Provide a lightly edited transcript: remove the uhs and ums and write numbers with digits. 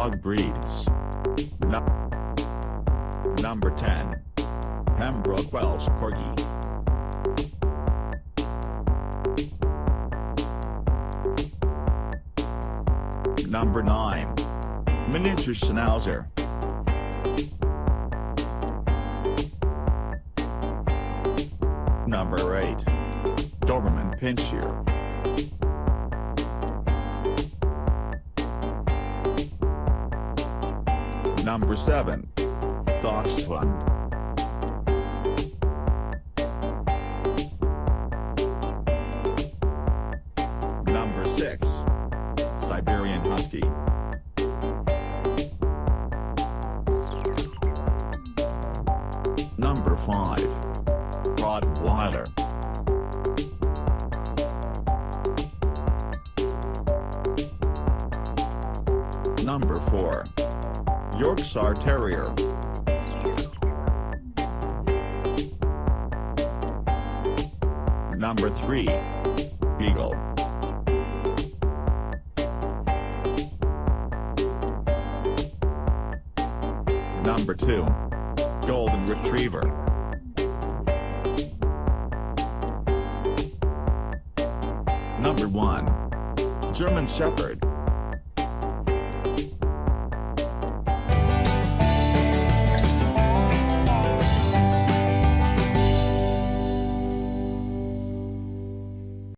dog breeds. Number 10. Pembroke Welsh Corgi. Number 9. Miniature Schnauzer. Number 8. Doberman Pinscher. Number 7. Dachshund. Number 6. Siberian Husky. Number 5. Rottweiler. Number 4. Yorkshire Terrier. Number 3. Beagle. Number 2. Golden Retriever. Number 1. German Shepherd.